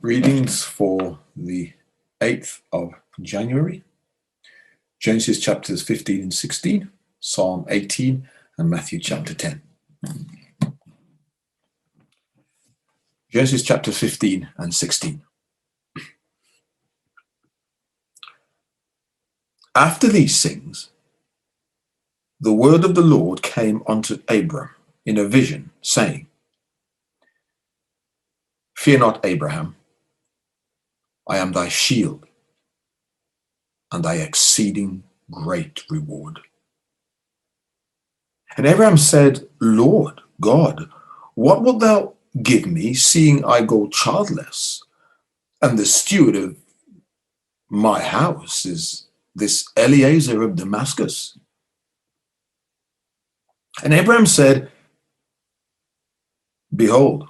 Readings for the 8th of January, Genesis chapters 15 and 16, Psalm 18 and Matthew chapter 10. Genesis chapter 15 and 16. After these things, the word of the Lord came unto Abram in a vision, saying, Fear not, Abraham, I am thy shield and thy exceeding great reward. And Abraham said, Lord God, what wilt thou give me, seeing I go childless, and the steward of my house is this Eliezer of Damascus? And Abraham said, Behold,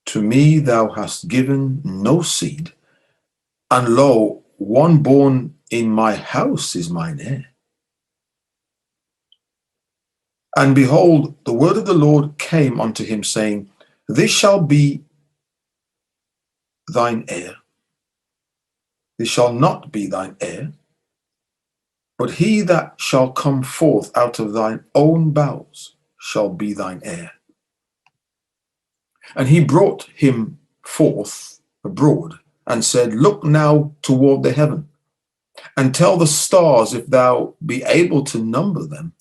to me thou hast given no seed, and lo, one born in my house is mine heir. And behold, the word of the Lord came unto him, saying, This shall be thine heir. This shall not be thine heir, but he that shall come forth out of thine own bowels shall be thine heir. And he brought him forth abroad, and said, Look now toward the heaven, and tell the stars if thou be able to number them.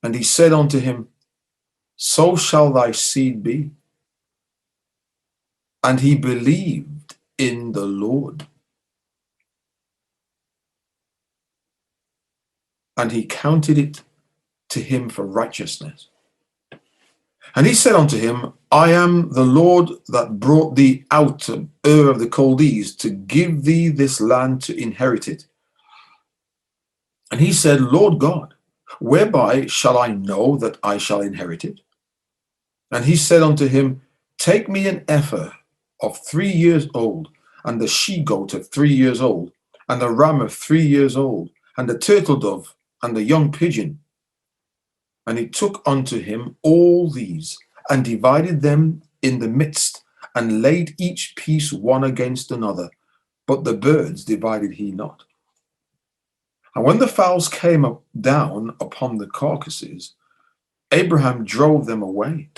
And he said unto him, So shall thy seed be. And he believed in the Lord, and he counted it to him for righteousness. And he said unto him, I am the Lord that brought thee out of Ur of the Chaldees to give thee this land to inherit it. And he said, Lord God, whereby shall I know that I shall inherit it? And he said unto him, Take me an ephah of 3 years old, and the she-goat of 3 years old, and the ram of 3 years old, and the turtle dove, and the young pigeon. And he took unto him all these, and divided them in the midst, and laid each piece one against another, but the birds divided he not. And when the fowls came up down upon the carcasses, Abraham drove them away.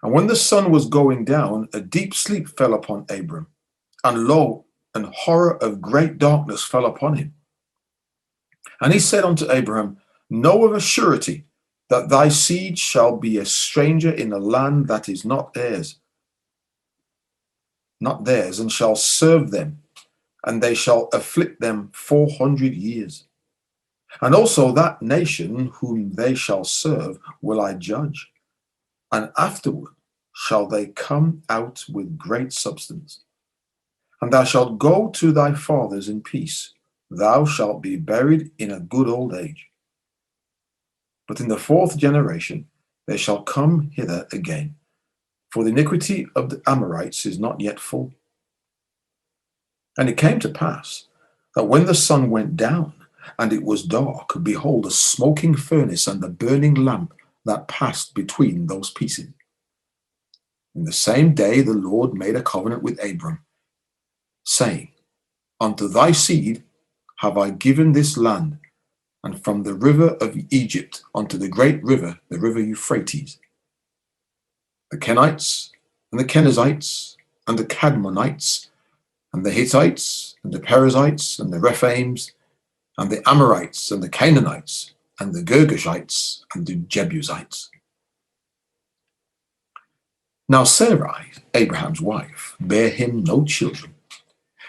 And when the sun was going down, a deep sleep fell upon Abram, and lo, an horror of great darkness fell upon him. And he said unto Abraham, Know of a surety that thy seed shall be a stranger in a land that is not theirs, and shall serve them, and they shall afflict them 400 years. And also that nation whom they shall serve will I judge, and afterward shall they come out with great substance. And thou shalt go to thy fathers in peace, thou shalt be buried in a good old age. But in the 4th generation they shall come hither again, for the iniquity of the Amorites is not yet full. And it came to pass that when the sun went down, and it was dark, behold, a smoking furnace and a burning lamp that passed between those pieces. In the same day the Lord made a covenant with Abram, saying, Unto thy seed have I given this land, and from the river of Egypt unto the great river, the river Euphrates, the Kenites, and the Kenizzites, and the Cadmonites, and the Hittites, and the Perizzites, and the Rephaims, and the Amorites, and the Canaanites, and the Girgashites, and the Jebusites. Now Sarai, Abraham's wife, bare him no children,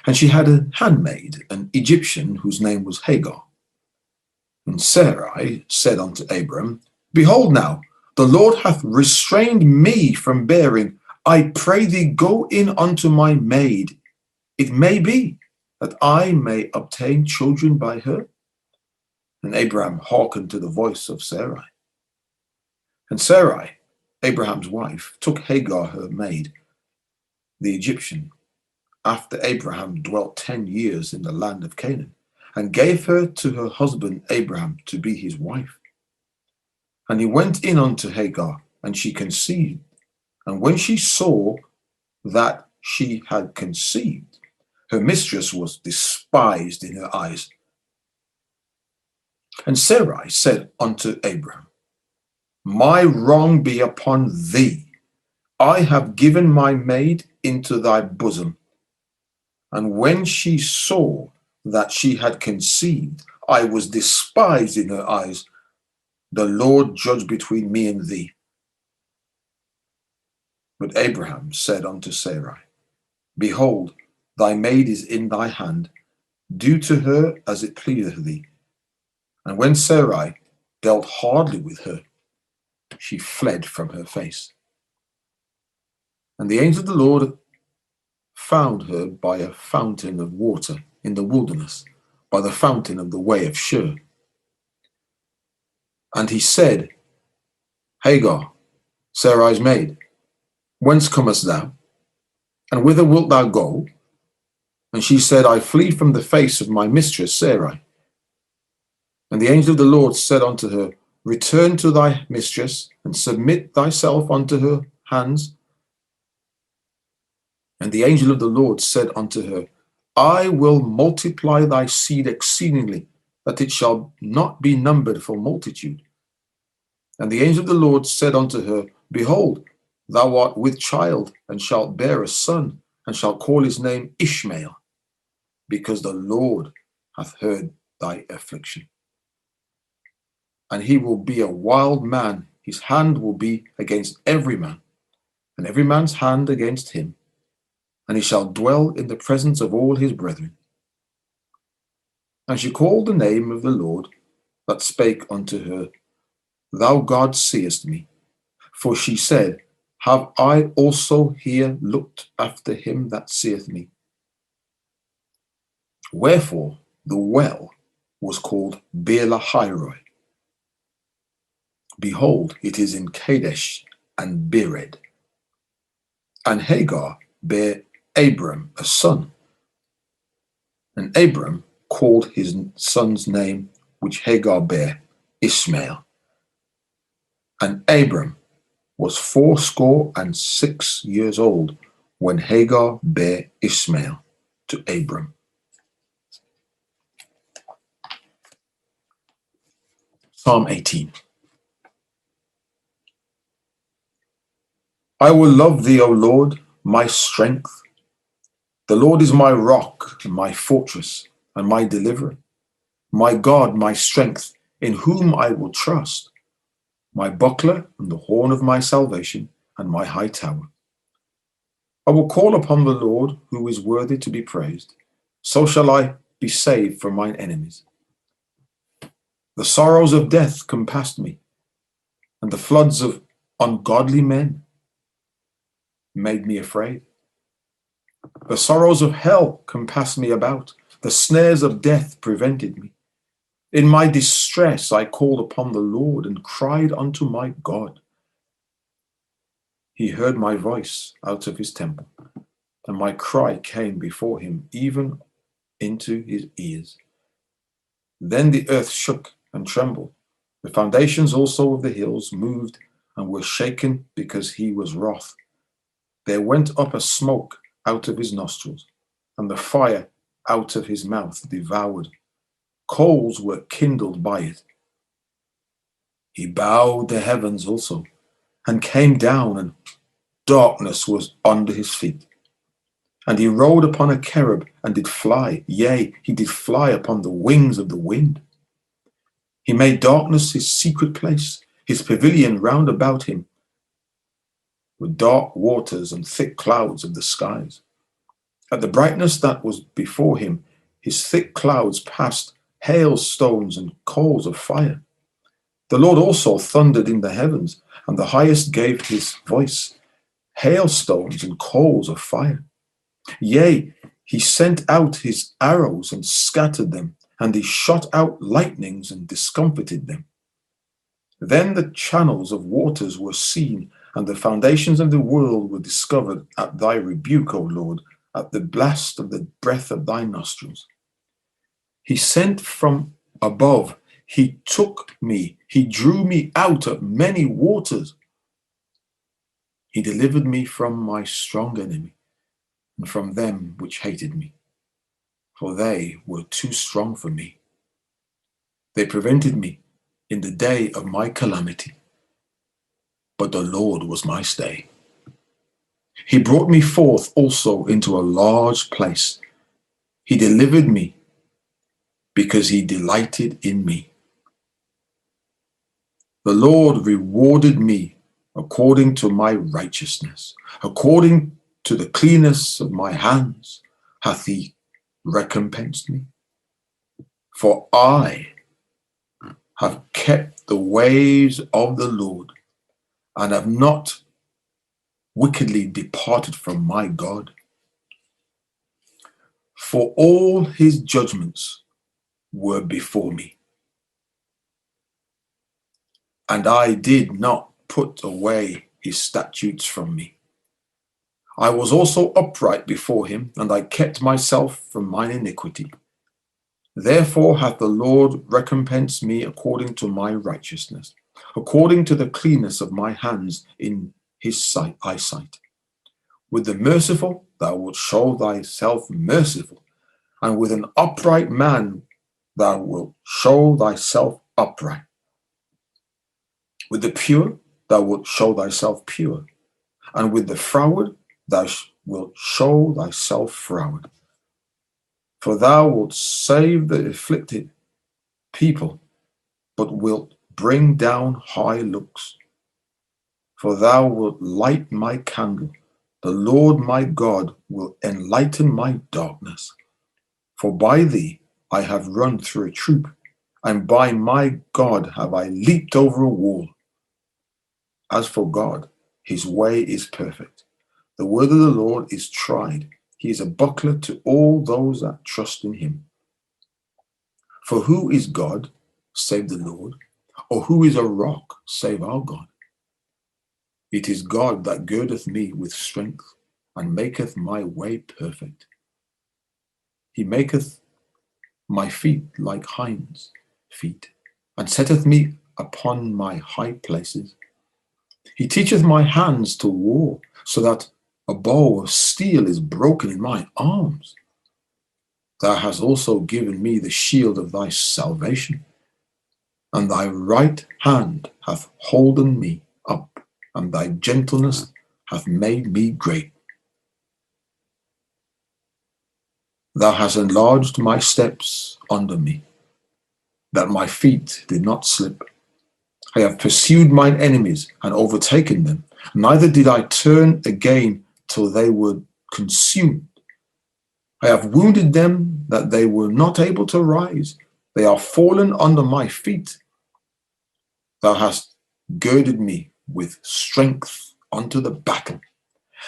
and she had a handmaid, an Egyptian, whose name was Hagar. And Sarai said unto Abram, Behold now, the Lord hath restrained me from bearing. I pray thee, go in unto my maid. It may be that I may obtain children by her. And Abraham hearkened to the voice of Sarai. And Sarai, Abraham's wife, took Hagar her maid, the Egyptian, after Abraham dwelt 10 years in the land of Canaan, and gave her to her husband Abraham to be his wife. And he went in unto Hagar, and she conceived. And when she saw that she had conceived, her mistress was despised in her eyes. And Sarai said unto Abraham, My wrong be upon thee. I have given my maid into thy bosom. And when she saw that she had conceived, I was despised in her eyes. The Lord judge between me and thee. But Abraham said unto Sarai, Behold, thy maid is in thy hand. Do to her as it pleaseth thee. And when Sarai dealt hardly with her, she fled from her face. And the angel of the Lord found her by a fountain of water in the wilderness, by the fountain of the way of Shur. And he said, Hagar, Sarai's maid, whence comest thou? And whither wilt thou go? And she said, I flee from the face of my mistress Sarai. And the angel of the Lord said unto her, Return to thy mistress, and submit thyself unto her hands. And the angel of the Lord said unto her, I will multiply thy seed exceedingly, that it shall not be numbered for multitude. And the angel of the Lord said unto her, Behold, thou art with child, and shalt bear a son, and shalt call his name Ishmael, because the Lord hath heard thy affliction. And he will be a wild man, his hand will be against every man, and every man's hand against him, and he shall dwell in the presence of all his brethren. And she called the name of the Lord that spake unto her, Thou God seest me. For she said, Have I also here looked after him that seeth me? Wherefore the well was called Beer-lahai-roi. Behold, it is in Kadesh and Bered. And Hagar bare Abram a son. And Abram called his son's name, which Hagar bare, Ishmael. And Abram was 86 years old when Hagar bare Ishmael to Abram. Psalm 18. I will love thee, O Lord, my strength. The Lord is my rock and my fortress and my deliverer, my God, my strength, in whom I will trust, my buckler and the horn of my salvation and my high tower. I will call upon the Lord, who is worthy to be praised. So shall I be saved from mine enemies. The sorrows of death compassed me, and the floods of ungodly men made me afraid. The sorrows of hell compassed me about. The snares of death prevented me. In my distress I called upon the Lord and cried unto my God. He heard my voice out of his temple, and my cry came before him, even into his ears. Then the earth shook and trembled. The foundations also of the hills moved and were shaken because he was wroth. There went up a smoke out of his nostrils, and the fire out of his mouth devoured. Coals were kindled by it. He bowed the heavens also, and came down, and darkness was under his feet. And he rode upon a cherub, and did fly, yea, he did fly upon the wings of the wind. He made darkness his secret place, his pavilion round about him, with dark waters and thick clouds of the skies. At the brightness that was before him, his thick clouds passed hailstones and coals of fire. The Lord also thundered in the heavens, and the highest gave his voice, hailstones and coals of fire. Yea, he sent out his arrows and scattered them, and he shot out lightnings and discomfited them. Then the channels of waters were seen, and the foundations of the world were discovered at thy rebuke, O Lord, at the blast of the breath of thy nostrils. He sent from above, he took me, he drew me out of many waters. He delivered me from my strong enemy, and from them which hated me, for they were too strong for me. They prevented me in the day of my calamity, but the Lord was my stay. He brought me forth also into a large place. He delivered me because he delighted in me. The Lord rewarded me according to my righteousness, according to the cleanness of my hands hath he recompensed me. For I have kept the ways of the Lord, and have not wickedly departed from my God. For all his judgments were before me, and I did not put away his statutes from me. I was also upright before him, and I kept myself from mine iniquity. Therefore hath the Lord recompensed me according to my righteousness, according to the cleanness of my hands in his eyesight. With the merciful thou wilt show thyself merciful, and with an upright man thou wilt show thyself upright. With the pure thou wilt show thyself pure, and with the froward thou wilt show thyself froward. For thou wilt save the afflicted people, but wilt bring down high looks. For thou wilt light my candle, the Lord my God will enlighten my darkness. For by thee I have run through a troop, and by my God have I leaped over a wall. As for God, his way is perfect. The word of the Lord is tried. He is a buckler to all those that trust in him. For who is God, save the Lord? Or who is a rock, save our God? It is God that girdeth me with strength, and maketh my way perfect. He maketh my feet like hinds' feet, and setteth me upon my high places. He teacheth my hands to war, so that a bow of steel is broken in my arms. Thou hast also given me the shield of thy salvation, and thy right hand hath holden me up, and thy gentleness hath made me great. Thou hast enlarged my steps under me, that my feet did not slip. I have pursued mine enemies and overtaken them, neither did I turn again till they were consumed. I have wounded them that they were not able to rise. They are fallen under my feet. Thou hast girded me with strength unto the battle.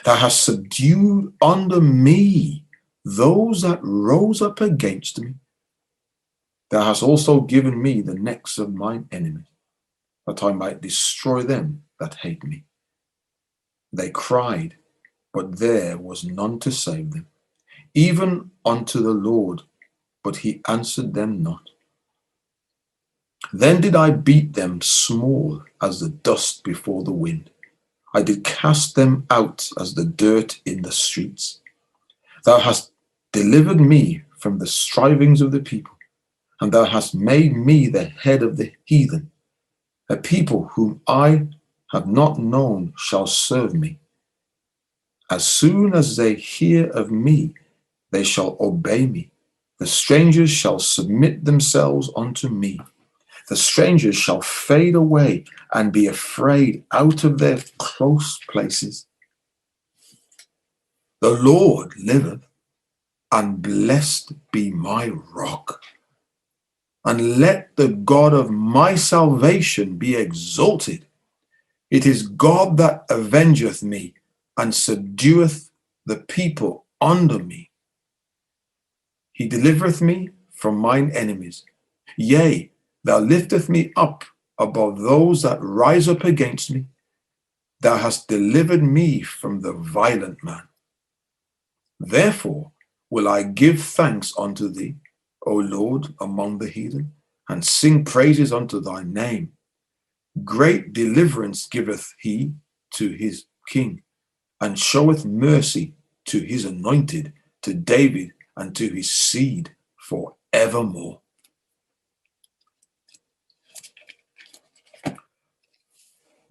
Thou hast subdued under me those that rose up against me. Thou hast also given me the necks of mine enemies, that I might destroy them that hate me. They cried, but there was none to save them, even unto the Lord, but he answered them not. Then did I beat them small as the dust before the wind. I did cast them out as the dirt in the streets. Thou hast delivered me from the strivings of the people, and thou hast made me the head of the heathen. A people whom I have not known shall serve me. As soon as they hear of me, they shall obey me. The strangers shall submit themselves unto me. The strangers shall fade away and be afraid out of their close places. The Lord liveth, and blessed be my rock. And let the God of my salvation be exalted. It is God that avengeth me, and subdueth the people under me. He delivereth me from mine enemies. Yea, thou lifteth me up above those that rise up against me. Thou hast delivered me from the violent man. Therefore will I give thanks unto thee, O Lord, among the heathen, and sing praises unto thy name. Great deliverance giveth he to his king, and showeth mercy to his anointed, to David and to his seed forevermore.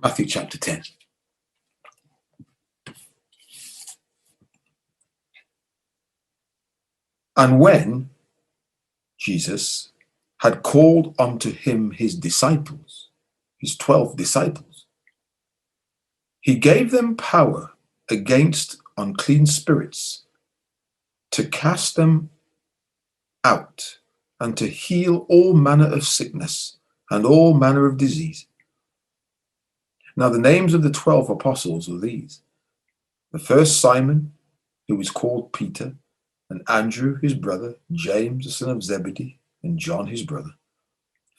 Matthew chapter 10. And when Jesus had called unto him his disciples, his 12 disciples, he gave them power against unclean spirits to cast them out and to heal all manner of sickness and all manner of disease. Now the names of the 12 apostles are these: the first Simon, who is called Peter, and Andrew his brother, James the son of Zebedee, and John his brother,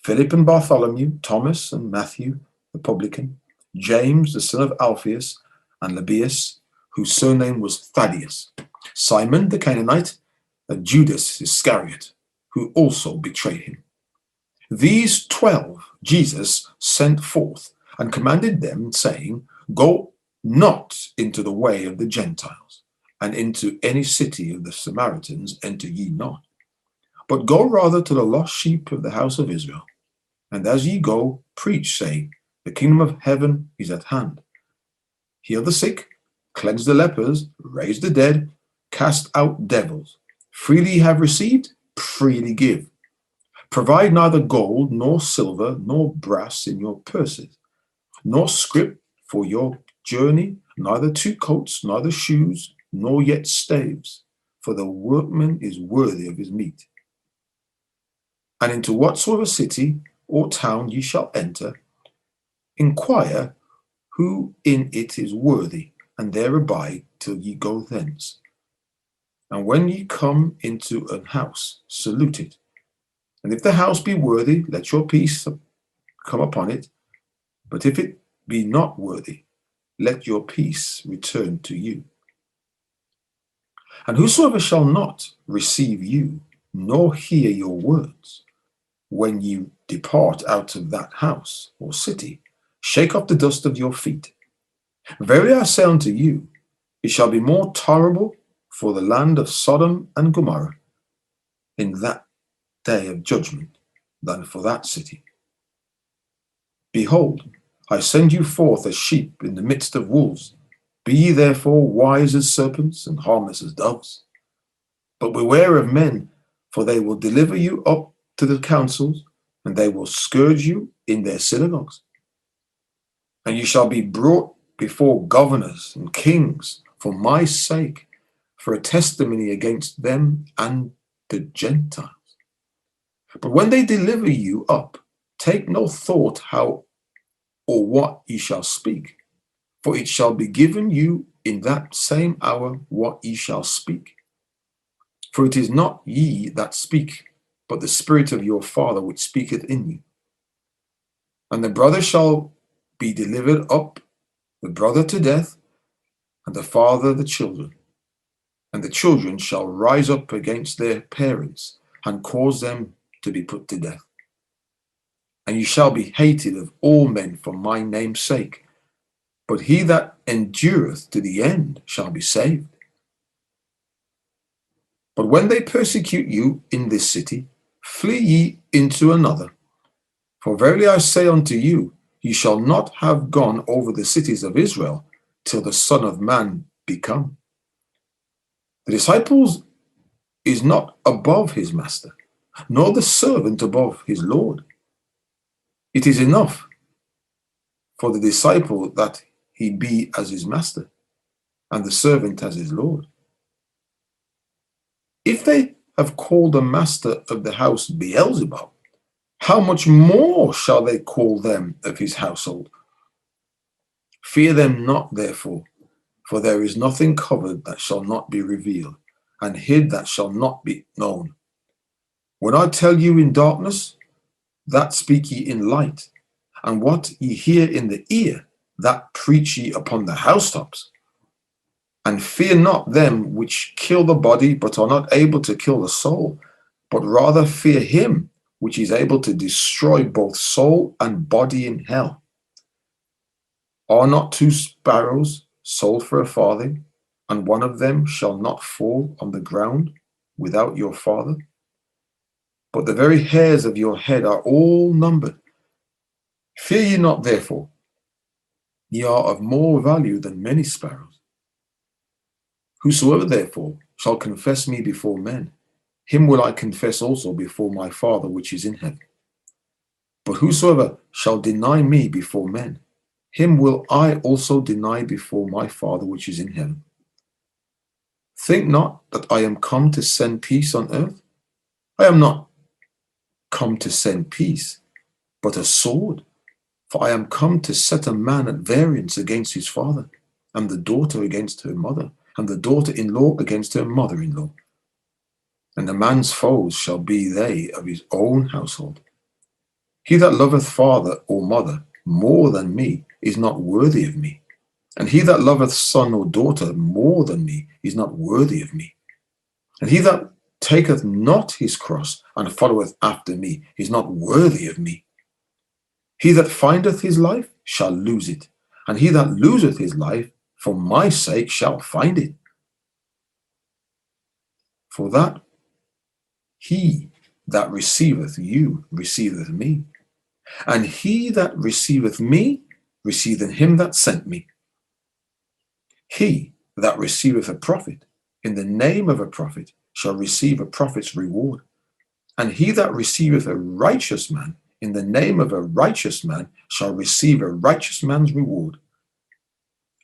Philip and Bartholomew, Thomas and Matthew the publican, James the son of Alphaeus, and Lebbaeus, whose surname was Thaddeus, Simon the Canaanite, and Judas Iscariot, who also betrayed him. These 12 Jesus sent forth and commanded them, saying, Go not into the way of the Gentiles, and into any city of the Samaritans enter ye not, but go rather to the lost sheep of the house of Israel. And as ye go, preach, saying, The kingdom of heaven is at hand. Heal the sick, cleanse the lepers, raise the dead, cast out devils. Freely ye have received, freely give. Provide neither gold, nor silver, nor brass in your purses, nor scrip for your journey, neither 2 coats, neither shoes, nor yet staves, for the workman is worthy of his meat. And into whatsoever city or town ye shall enter, inquire who in it is worthy, and there abide till ye go thence. And when ye come into an house, salute it. And if the house be worthy, let your peace come upon it. But if it be not worthy, let your peace return to you. And whosoever shall not receive you, nor hear your words, when you depart out of that house or city, shake off the dust of your feet. Verily I say unto you, it shall be more tolerable for the land of Sodom and Gomorrah in that day of judgment than for that city. Behold, I send you forth as sheep in the midst of wolves. Be ye therefore wise as serpents and harmless as doves. But beware of men, for they will deliver you up to the councils, and they will scourge you in their synagogues. And you shall be brought before governors and kings for my sake, for a testimony against them and the Gentiles. But when they deliver you up, take no thought how or what ye shall speak, for it shall be given you in that same hour what ye shall speak. For it is not ye that speak, but the Spirit of your Father which speaketh in you. And the brother shall be delivered up, the brother to death, and the father the children. And the children shall rise up against their parents, and cause them to be put to death. And you shall be hated of all men for my name's sake, but he that endureth to the end shall be saved. But when they persecute you in this city, flee ye into another. For verily I say unto you, ye shall not have gone over the cities of Israel till the Son of Man be come. The disciples is not above his master, nor the servant above his Lord. It is enough for the disciple that he be as his master, and the servant as his Lord. If they have called the master of the house Beelzebub, how much more shall they call them of his household? Fear them not, therefore, for there is nothing covered that shall not be revealed, and hid that shall not be known. When I tell you in darkness, that speak ye in light, and what ye hear in the ear, that preach ye upon the housetops. And fear not them which kill the body, but are not able to kill the soul, but rather fear him which is able to destroy both soul and body in hell. Are not 2 sparrows sold for a farthing? and one of them shall not fall on the ground without your Father? But the very hairs of your head are all numbered. Fear ye not, therefore, ye are of more value than many sparrows. Whosoever therefore shall confess me before men, him will I confess also before my Father which is in heaven. But whosoever shall deny me before men, him will I also deny before my Father which is in heaven. Think not that I am come to send peace on earth. I am not come to send peace, but a sword. For I am come to set a man at variance against his father, and the daughter against her mother, and the daughter-in-law against her mother-in-law. And the man's foes shall be they of his own household. He that loveth father or mother more than me is not worthy of me. And he that loveth son or daughter more than me is not worthy of me. And he that taketh not his cross and followeth after me is not worthy of me. He that findeth his life shall lose it, and he that loseth his life for my sake shall find it. For that he that receiveth you receiveth me, and he that receiveth me receiveth him that sent me. He that receiveth a prophet in the name of a prophet shall receive a prophet's reward, and he that receiveth a righteous man in the name of a righteous man shall receive a righteous man's reward.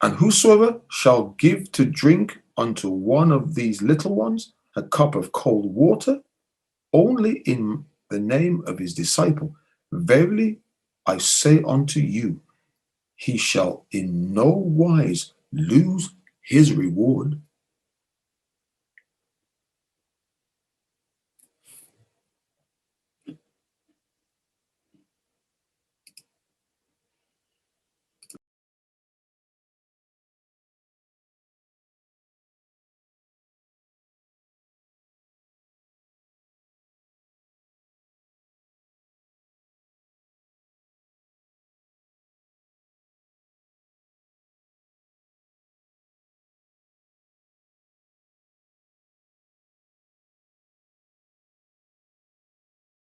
And whosoever shall give to drink unto one of these little ones a cup of cold water, only in the name of his disciple, verily I say unto you, he shall in no wise lose his reward.